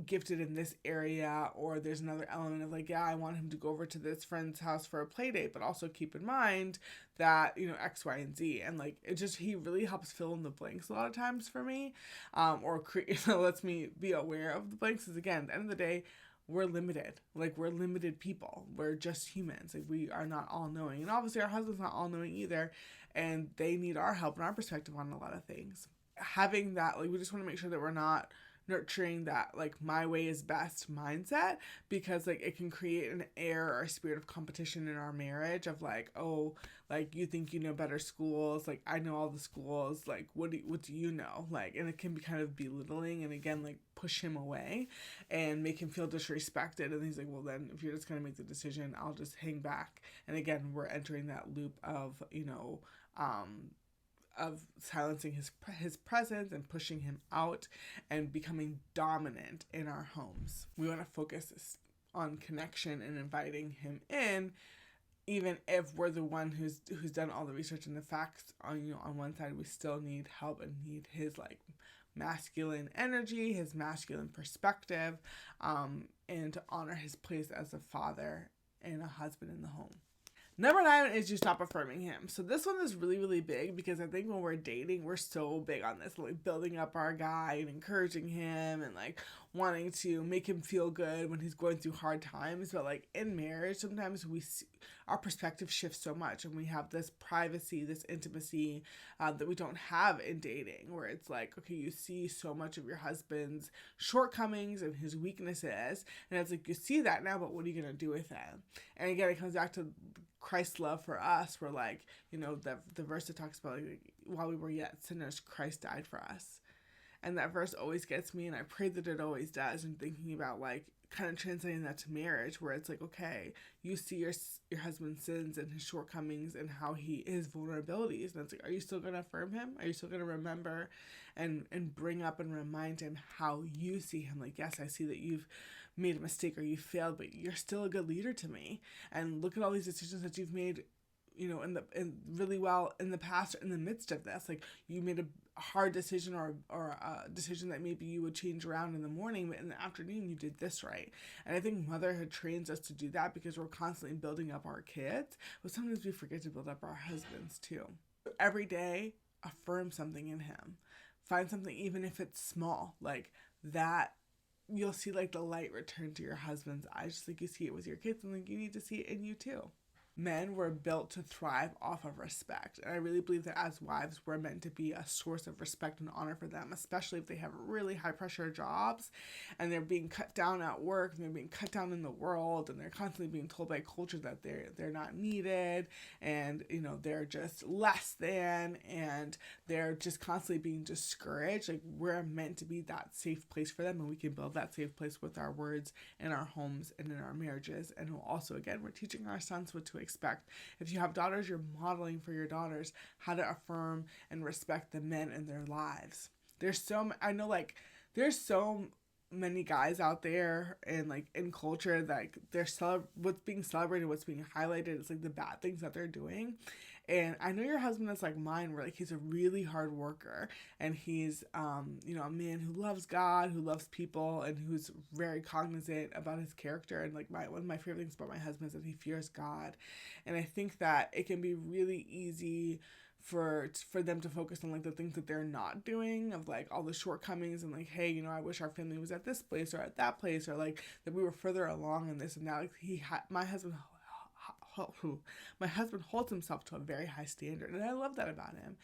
gifted in this area, or there's another element of like, yeah, I want him to go over to this friend's house for a play date, but also keep in mind that, X, Y, and Z. And like, he really helps fill in the blanks a lot of times for me, or lets me be aware of the blanks. Because again, at the end of the day, we're limited. Like we're limited people. We're just humans. Like we are not all knowing. And obviously our husband's not all knowing either. And they need our help and our perspective on a lot of things. Having that, like, we just want to make sure that we're not nurturing that like my way is best mindset, because like it can create an air or a spirit of competition in our marriage of like, oh, like you think you know better schools, like I know all the schools, like what do you know, like, and it can be kind of belittling and again like push him away and make him feel disrespected. And he's like, well then if you're just gonna make the decision, I'll just hang back. And again, we're entering that loop of of silencing his presence and pushing him out and becoming dominant in our homes. We want to focus on connection and inviting him in, even if we're the one who's done all the research and the facts. On one side, we still need help and need his like masculine energy, his masculine perspective, and to honor his place as a father and a husband in the home. Number 9 is you stop affirming him. So this one is really, really big, because I think when we're dating, we're so big on this, like building up our guy and encouraging him and like wanting to make him feel good when he's going through hard times. But like in marriage, sometimes our perspective shifts so much, and we have this privacy, this intimacy that we don't have in dating, where it's like, okay, you see so much of your husband's shortcomings and his weaknesses, and it's like, you see that now, but what are you going to do with it? And again, it comes back to Christ's love for us. We're like, the verse that talks about like, while we were yet sinners, Christ died for us. And that verse always gets me, and I pray that it always does. And thinking about like kind of translating that to marriage, where it's like, okay, you see your husband's sins and his shortcomings and how his vulnerabilities, and it's like, are you still going to affirm him? Are you still going to remember and bring up and remind him how you see him? Like, yes, I see that you've made a mistake or you failed, but you're still a good leader to me. And look at all these decisions that you've made, in really well in the past or in the midst of this. Like, you made a hard decision or a decision that maybe you would change around in the morning, but in the afternoon you did this right. And I think motherhood trains us to do that because we're constantly building up our kids, but sometimes we forget to build up our husbands too. Every day, affirm something in him. Find something, even if it's small, like that. You'll see like the light return to your husband's eyes, just like you see it with your kids, and like you need to see it in you too. Men were built to thrive off of respect. And I really believe that as wives, we're meant to be a source of respect and honor for them, especially if they have really high pressure jobs and they're being cut down at work, and they're being cut down in the world, and they're constantly being told by culture that they're not needed, and they're just less than, and they're just constantly being discouraged. Like, we're meant to be that safe place for them, and we can build that safe place with our words in our homes and in our marriages. And also, again, we're teaching our sons what to expect. If you have daughters, you're modeling for your daughters how to affirm and respect the men in their lives. There's so many guys out there and like in culture that what's being celebrated, what's being highlighted is like the bad things that they're doing. And I know your husband is like mine, where like he's a really hard worker, and he's a man who loves God, who loves people, and who's very cognizant about his character. And like one of my favorite things about my husband is that he fears God. And I think that it can be really easy for them to focus on like the things that they're not doing, of like all the shortcomings, and like, hey, I wish our family was at this place or at that place, or like that we were further along in this and that. Like my husband holds himself to a very high standard, and I love that about him.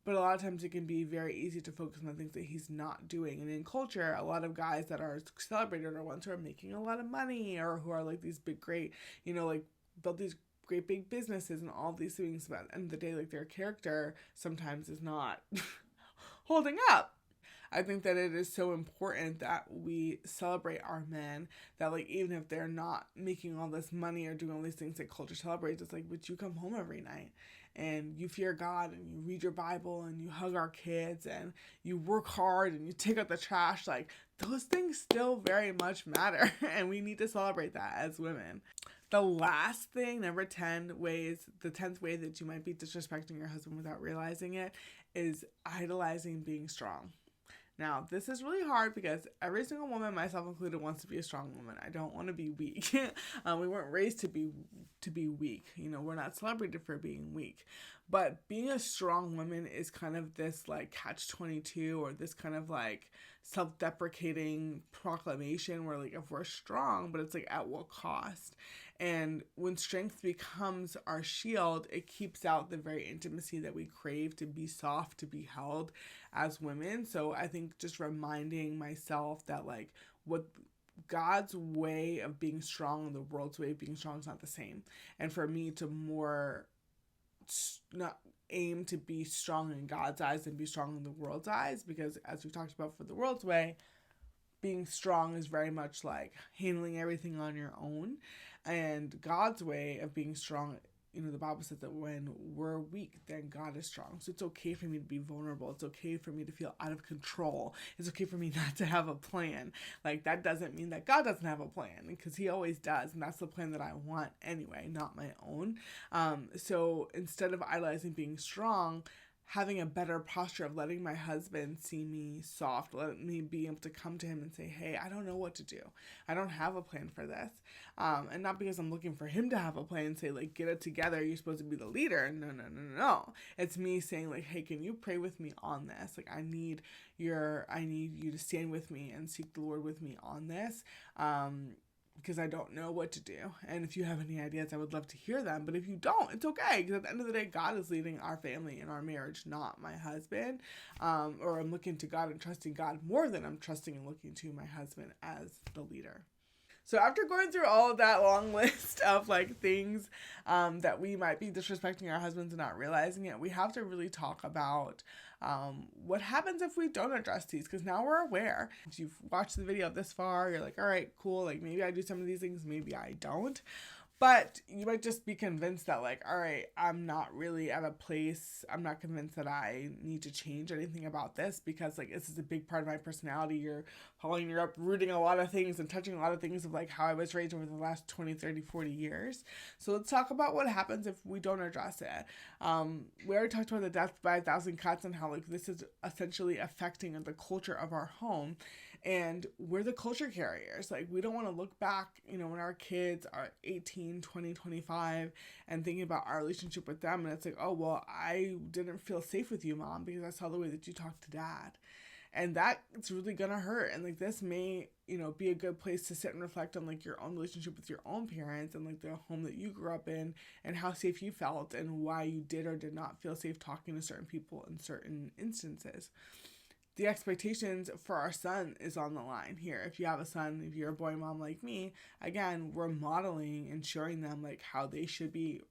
But a lot of times it can be very easy to focus on the things that he's not doing. And in culture, a lot of guys that are celebrated are ones who are making a lot of money, or who are like these big, great, like build these great big businesses and all these things. But at the end of the day, like, their character sometimes is not holding up. I think that it is so important that we celebrate our men, that like even if they're not making all this money or doing all these things that culture celebrates, it's like, but you come home every night and you fear God, and you read your Bible, and you hug our kids, and you work hard, and you take out the trash. Like, those things still very much matter, and we need to celebrate that as women. The last thing, number 10 ways, the 10th way that you might be disrespecting your husband without realizing it, is idolizing being strong. Now, this is really hard because every single woman, myself included, wants to be a strong woman. I don't want to be weak. We weren't raised to be weak. We're not celebrated for being weak. But being a strong woman is kind of this like catch-22, or this kind of like self-deprecating proclamation where like, if we're strong, but it's like at what cost? And when strength becomes our shield, it keeps out the very intimacy that we crave, to be soft, to be held as women. So I think just reminding myself that like what God's way of being strong and the world's way of being strong is not the same. And for me to more not aim to be strong in God's eyes than be strong in the world's eyes, because as we talked about, for the world's way, being strong is very much like handling everything on your own. And God's way of being strong, the Bible says that when we're weak, then God is strong. So it's okay for me to be vulnerable. It's okay for me to feel out of control. It's okay for me not to have a plan. Like, that doesn't mean that God doesn't have a plan, because he always does. And that's the plan that I want anyway, not my own. So instead of idolizing being strong, having a better posture of letting my husband see me soft, letting me be able to come to him and say, hey, I don't know what to do. I don't have a plan for this. And not because I'm looking for him to have a plan and say, like, get it together. You're supposed to be the leader. No. It's me saying, like, hey, can you pray with me on this? Like, I need you to stand with me and seek the Lord with me on this. Because I don't know what to do. And if you have any ideas, I would love to hear them. But if you don't, it's okay. Because at the end of the day, God is leading our family and our marriage, not my husband. Or I'm looking to God and trusting God more than I'm trusting and looking to my husband as the leader. So after going through all of that long list of like things that we might be disrespecting our husbands and not realizing it, we have to really talk about what happens if we don't address these, because now we're aware. If you've watched the video this far, you're like, all right, cool, like maybe I do some of these things, maybe I don't. But you might just be convinced that, like, all right, I'm not really at a place, I'm not convinced that I need to change anything about this because, like, this is a big part of my personality. You're uprooting a lot of things and touching a lot of things of, like, how I was raised over the last 20, 30, 40 years. So let's talk about what happens if we don't address it. We already talked about the death by 1,000 cuts and how, like, this is essentially affecting the culture of our home. And we're the culture carriers. Like, we don't want to look back, when our kids are 18, 20, 25 and thinking about our relationship with them. And it's like, oh, well, I didn't feel safe with you, Mom, because I saw the way that you talked to Dad. And that's really going to hurt. And, like, this may, be a good place to sit and reflect on, like, your own relationship with your own parents and, like, the home that you grew up in and how safe you felt and why you did or did not feel safe talking to certain people in certain instances. The expectations for our son is on the line here. If you have a son, if you're a boy mom like me, again, we're modeling and showing them, like, how they should be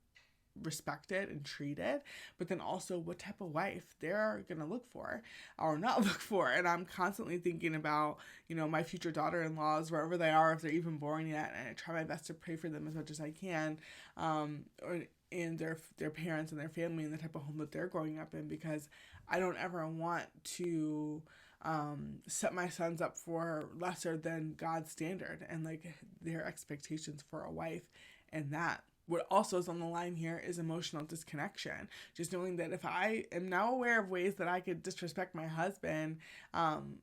respected and treated, but then also what type of wife they're gonna look for or not look for. And I'm constantly thinking about, my future daughter-in-laws, wherever they are, if they're even born yet, and I try my best to pray for them as much as I can, and their parents and their family and the type of home that they're growing up in, because I don't ever want to set my sons up for lesser than God's standard and, like, their expectations for a wife. And that what also is on the line here is emotional disconnection. Just knowing that if I am now aware of ways that I could disrespect my husband, and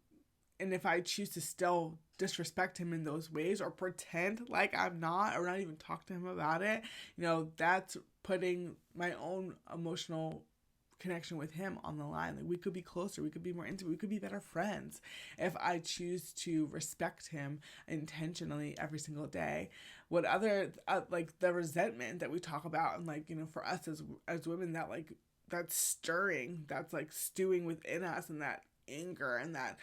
if I choose to still disrespect him in those ways or pretend like I'm not, or not even talk to him about it, that's putting my own emotional connection with him on the line. Like, we could be closer, we could be more intimate, we could be better friends if I choose to respect him intentionally every single day. What other like the resentment that we talk about, and, like, for us as women, that, like, that's stirring, that's, like, stewing within us, and that anger and that,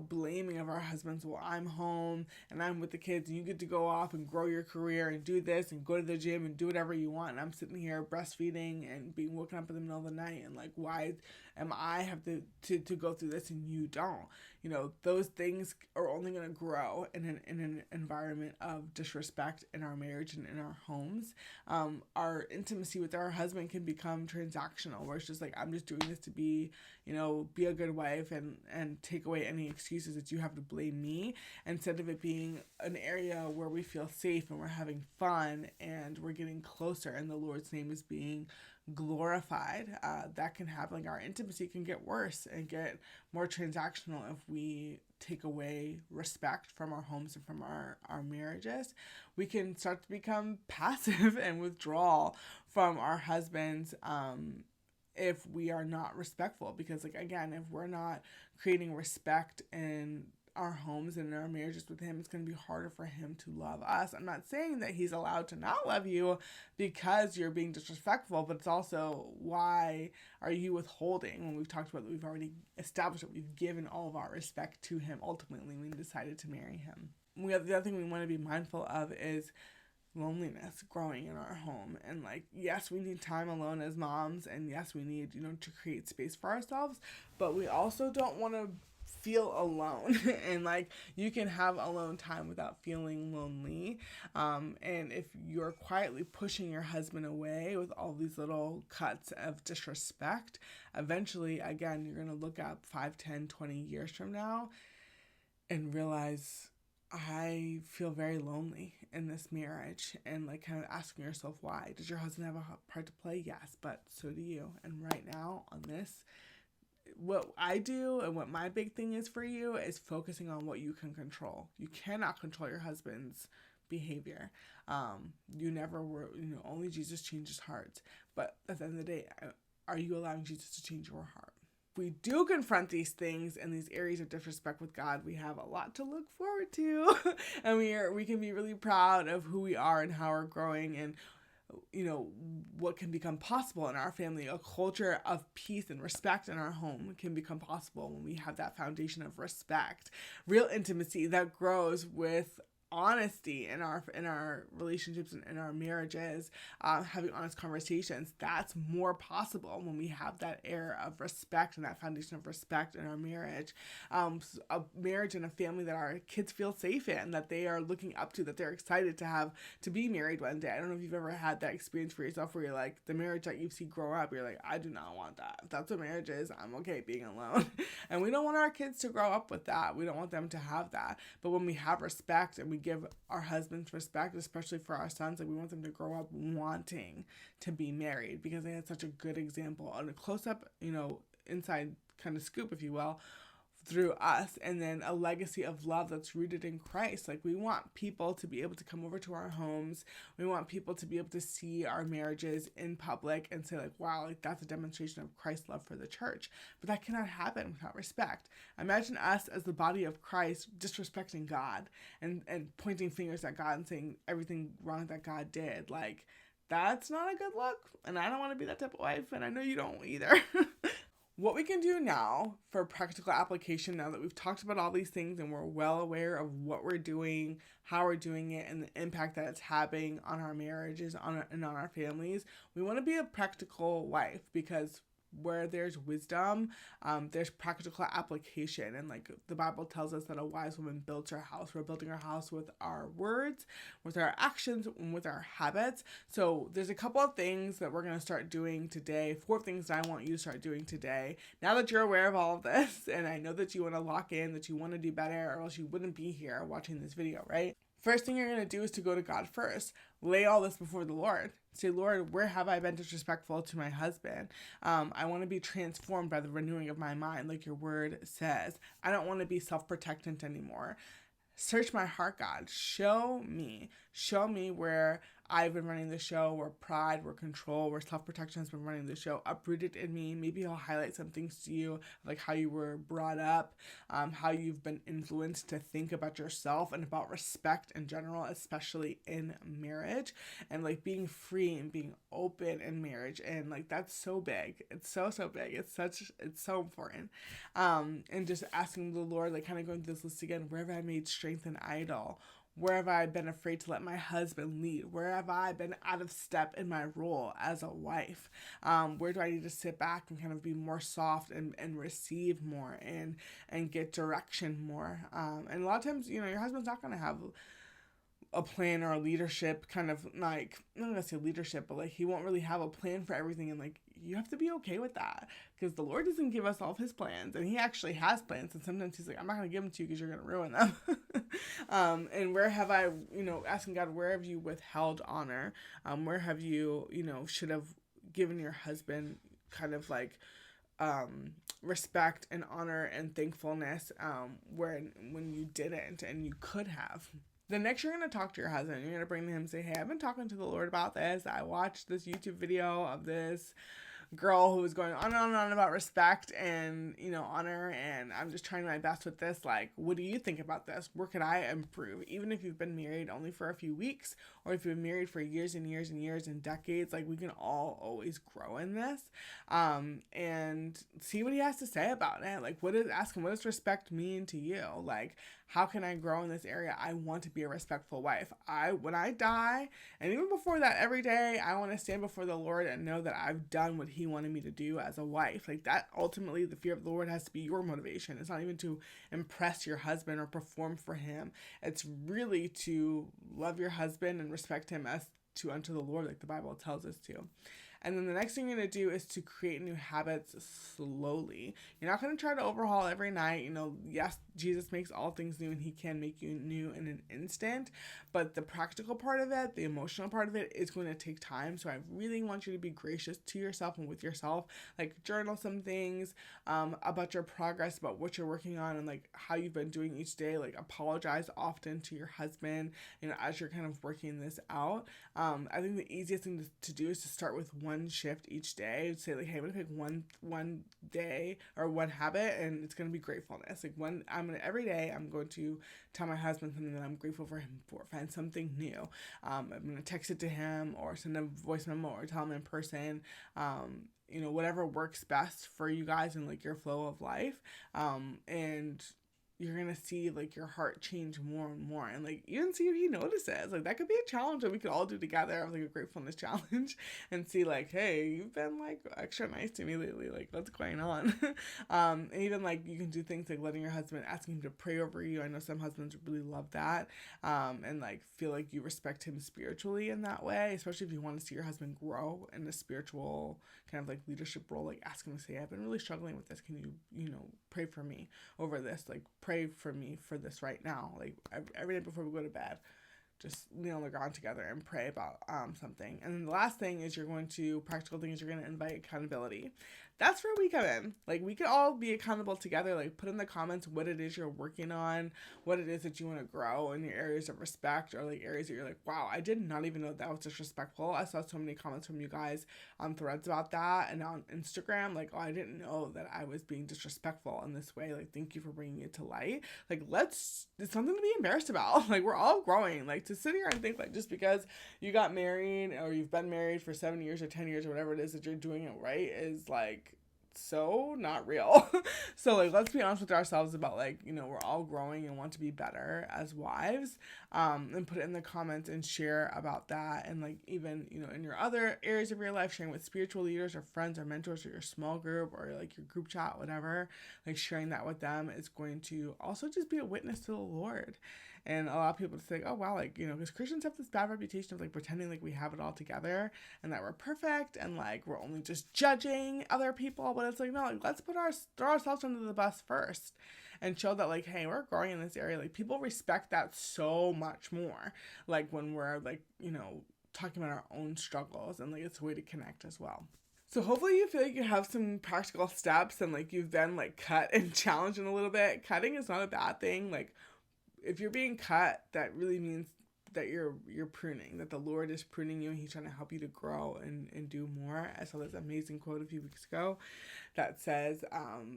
blaming of our husbands. Well, I'm home and I'm with the kids and you get to go off and grow your career and do this and go to the gym and do whatever you want. And I'm sitting here breastfeeding and being woken up in the middle of the night, and, like, why am I have to go through this and you don't? Those things are only going to grow in an environment of disrespect in our marriage and in our homes. Our intimacy with our husband can become transactional, where it's just like, I'm just doing this to be a good wife and take away any excuses that you have to blame me, instead of it being an area where we feel safe and we're having fun and we're getting closer and the Lord's name is being glorified. That can happen. Like, our intimacy can get worse and get more transactional if we take away respect from our homes and from our marriages. We can start to become passive and withdrawal from our husbands if we are not respectful, because, like, again, if we're not creating respect in our homes and in our marriages with him, it's going to be harder for him to love us. I'm not saying that he's allowed to not love you because you're being disrespectful, but it's also, why are you withholding when we've talked about that we've already established that we've given all of our respect to him ultimately when we decided to marry him. The other thing we want to be mindful of is loneliness growing in our home. And, like, yes, we need time alone as moms, and yes, we need, to create space for ourselves, but we also don't want to feel alone. And, like, you can have alone time without feeling lonely. And if you're quietly pushing your husband away with all these little cuts of disrespect, eventually, again, you're going to look up 5, 10, 20 years from now and realize I feel very lonely in this marriage, and like kind of asking yourself why. Does your husband have a part to play? Yes, but so do you. And right now on this, what I do and what my big thing is for you is focusing on what you can control. You cannot control your husband's behavior. You never were, only Jesus changes hearts. But at the end of the day, are you allowing Jesus to change your heart? We do confront these things and these areas of disrespect with God, we have a lot to look forward to. And we can be really proud of who we are and how we're growing, and what can become possible in our family. A culture of peace and respect in our home can become possible when we have that foundation of respect, real intimacy that grows with honesty in our relationships and in our marriages, having honest conversations. That's more possible when we have that air of respect and that foundation of respect in our marriage. A marriage and a family that our kids feel safe in, that they are looking up to, that they're excited to be married one day. I don't know if you've ever had that experience for yourself where you're like, the marriage that you see grow up, you're like, I do not want that. If that's what marriage is, I'm okay being alone. And we don't want our kids to grow up with that. We don't want them to have that. But when we have respect and we give our husbands respect, especially for our sons, like we want them to grow up wanting to be married, because they had such a good example on a close-up, inside kind of scoop, if you will, through us, and then a legacy of love that's rooted in Christ. Like, we want people to be able to come over to our homes. We want people to be able to see our marriages in public and say like, wow, like that's a demonstration of Christ's love for the church. But that cannot happen without respect. Imagine us as the body of Christ disrespecting God and pointing fingers at God and saying everything wrong that God did. Like, that's not a good look. And I don't want to be that type of wife, and I know you don't either. What we can do now for practical application, now that we've talked about all these things and we're well aware of what we're doing, how we're doing it, and the impact that it's having on our marriages and on our families, we want to be a practical wife, because where there's wisdom, there's practical application. And like the Bible tells us that a wise woman builds her house. We're building our house with our words, with our actions, and with our habits. So there's a couple of things that we're going to start doing today, 4 things that I want you to start doing today. Now that you're aware of all of this, and I know that you want to lock in, that you want to do better, or else you wouldn't be here watching this video, right? First thing you're going to do is to go to God first. Lay all this before the Lord. Say, Lord, where have I been disrespectful to my husband? I want to be transformed by the renewing of my mind, like your word says. I don't want to be self-protectant anymore. Search my heart, God. Show me where I've been running the show, where pride, where control, where self-protection has been running the show, uprooted in me. Maybe I'll highlight some things to you, like how you were brought up, how you've been influenced to think about yourself and about respect in general, especially in marriage, and like being free and being open in marriage. And like, that's so big. It's so big. It's so important. And just asking the Lord, like kind of going through this list again, where have I made strength an idol? Where have I been afraid to let my husband lead? Where have I been out of step in my role as a wife? Where do I need to sit back and kind of be more soft and receive more and get direction more? And a lot of times, your husband's not going to have a plan or a leadership kind of like, I'm not going to say leadership, but like he won't really have a plan for everything. And like, you have to be okay with that, because the Lord doesn't give us all of his plans, and he actually has plans. And sometimes he's like, I'm not going to give them to you because you're going to ruin them. And where have I, asking God, where have you withheld honor? Where have you, should have given your husband kind of like, respect and honor and thankfulness, when you didn't and you could have. The next, you're going to talk to your husband. You're going to bring to him and say, hey, I've been talking to the Lord about this. I watched this YouTube video of this girl who was going on and on and on about respect and, honor, and I'm just trying my best with this. Like, what do you think about this? Where could I improve? Even if you've been married only for a few weeks, or if you've been married for years and years and years and decades, like, we can all always grow in this, and see what he has to say about it. Like, ask him, what does respect mean to you? Like, how can I grow in this area? I want to be a respectful wife. When I die, and even before that, every day, I want to stand before the Lord and know that I've done what he wanted me to do as a wife. Like, that, ultimately, the fear of the Lord has to be your motivation. It's not even to impress your husband or perform for him. It's really to love your husband and respect him as to unto the Lord, like the Bible tells us to. And then the next thing you're going to do is to create new habits slowly. You're not going to try to overhaul every night. Yes, Jesus makes all things new and he can make you new in an instant, but the practical part of it, the emotional part of it is going to take time. So I really want you to be gracious to yourself and with yourself. Like, journal some things about your progress, about what you're working on, and like how you've been doing each day. Like, apologize often to your husband, as you're kind of working this out. I think the easiest thing to do is to start with one shift each day. Say like, hey, I'm gonna pick one day or one habit, and it's gonna be gratefulness. Like, every day I'm going to tell my husband something that I'm grateful for him for. Find something new. I'm gonna text it to him or send a voice memo or tell him in person. Whatever works best for you guys and like your flow of life. And you're going to see like your heart change more and more, and like even see if he notices. Like, that could be a challenge that we could all do together, like a gratefulness challenge, and see like, hey, you've been like extra nice to me lately. Like, what's going on? And even like you can do things like letting your husband, asking him to pray over you. I know some husbands really love that. And like feel like you respect him spiritually in that way, especially if you want to see your husband grow in a spiritual kind of like leadership role. Like, ask him to say, I've been really struggling with this. Can you, pray for me over this? Like, pray for me for this right now. Like, every day before we go to bed, just kneel on the ground together and pray about something. And then the last thing is you're going to invite accountability. That's where we come in. Like, we could all be accountable together. Like, put in the comments what it is you're working on, what it is that you want to grow in your areas of respect, or like areas that you're like, wow, I did not even know that was disrespectful. I saw so many comments from you guys on threads about that, and on Instagram, like, oh, I didn't know that I was being disrespectful in this way. Like, thank you for bringing it to light. Like, it's something to be embarrassed about. Like, we're all growing. Like, to sit here and think like just because you got married or you've been married for 7 years or 10 years or whatever it is that you're doing it right is like so not real. So like, let's be honest with ourselves about like, we're all growing and want to be better as wives, and put it in the comments and share about that. And like, even, in your other areas of your life, sharing with spiritual leaders or friends or mentors or your small group or like your group chat, whatever, like sharing that with them is going to also just be a witness to the Lord. And allow people to say, oh wow, like, because Christians have this bad reputation of like pretending like we have it all together and that we're perfect and like we're only just judging other people. But it's like, no, like, let's throw ourselves under the bus first and show that like, hey, we're growing in this area. Like, people respect that so much more. Like, when we're like, talking about our own struggles, and like it's a way to connect as well. So hopefully you feel like you have some practical steps and like you've been like cut and challenged in a little bit. Cutting is not a bad thing. Like, if you're being cut, that really means that you're pruning, that the Lord is pruning you and he's trying to help you to grow and do more. I saw this amazing quote a few weeks ago that says,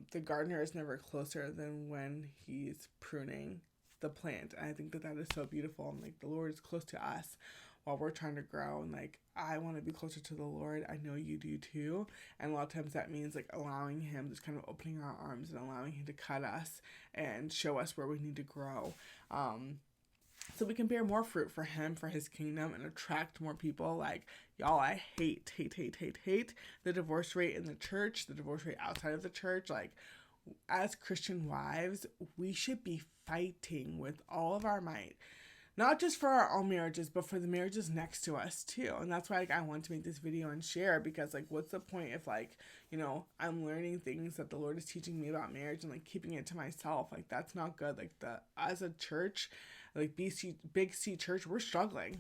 the gardener is never closer than when he's pruning the plant. And I think that is so beautiful. And like, the Lord is close to us while we're trying to grow. And like, I want to be closer to the Lord. I know you do too. And a lot of times that means like allowing him, just kind of opening our arms and allowing him to cut us and show us where we need to grow. So we can bear more fruit for him, for his kingdom, and attract more people. Like, y'all, I hate the divorce rate in the church, the divorce rate outside of the church. Like, as Christian wives, we should be fighting with all of our might. Not just for our own marriages, but for the marriages next to us too. And that's why like, I want to make this video and share, because like, what's the point if like, I'm learning things that the Lord is teaching me about marriage and like keeping it to myself? Like, that's not good. Like, as a church, like Big C church, we're struggling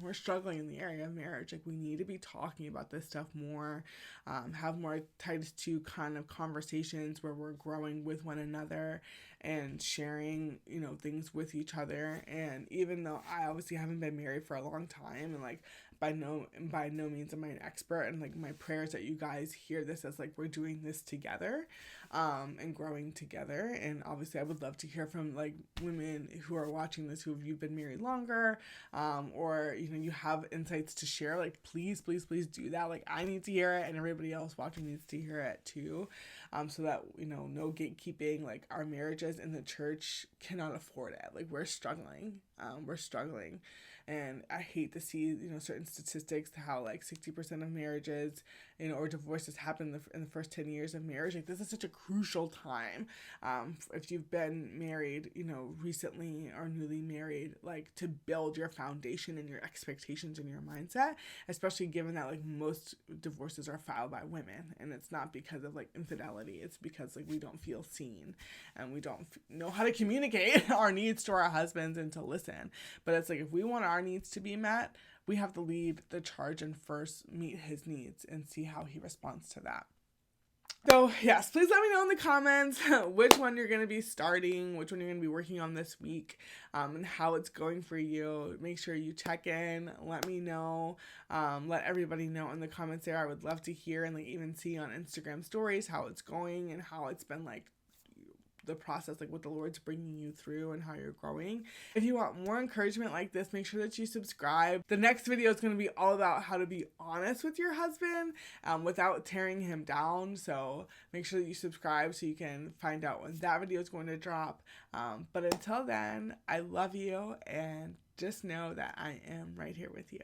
in the area of marriage. Like, we need to be talking about this stuff more, have more Titus 2 kind of conversations where we're growing with one another and sharing, things with each other. And even though I obviously haven't been married for a long time, and like by no means am I an expert, and like my prayer is that you guys hear this as like we're doing this together, and growing together. And obviously I would love to hear from like women who are watching this who have been married longer, or you have insights to share. Like, please do that. Like, I need to hear it, and everybody else watching needs to hear it too, so that no gatekeeping. Like, our marriages in the church cannot afford it. Like, we're struggling, And I hate to see, certain statistics, how like 60% of marriages, or divorces happen in the first 10 years of marriage. Like, this is such a crucial time. If you've been married, recently or newly married, like, to build your foundation and your expectations and your mindset, especially given that like most divorces are filed by women, and it's not because of like infidelity. It's because like we don't feel seen, and we don't know how to communicate our needs to our husbands and to listen. But it's like, if we want our needs to be met, we have to lead the charge and first meet his needs and see how he responds to that. So yes, please let me know in the comments which one you're going to be starting, which one you're going to be working on this week, and how it's going for you. Make sure you check in, let me know, let everybody know in the comments there. I would love to hear and like even see on Instagram stories how it's going and how it's been like the process, like what the Lord's bringing you through and how you're growing. If you want more encouragement like this, make sure that you subscribe. The next video is going to be all about how to be honest with your husband without tearing him down. So make sure that you subscribe so you can find out when that video is going to drop. But until then, I love you, and just know that I am right here with you.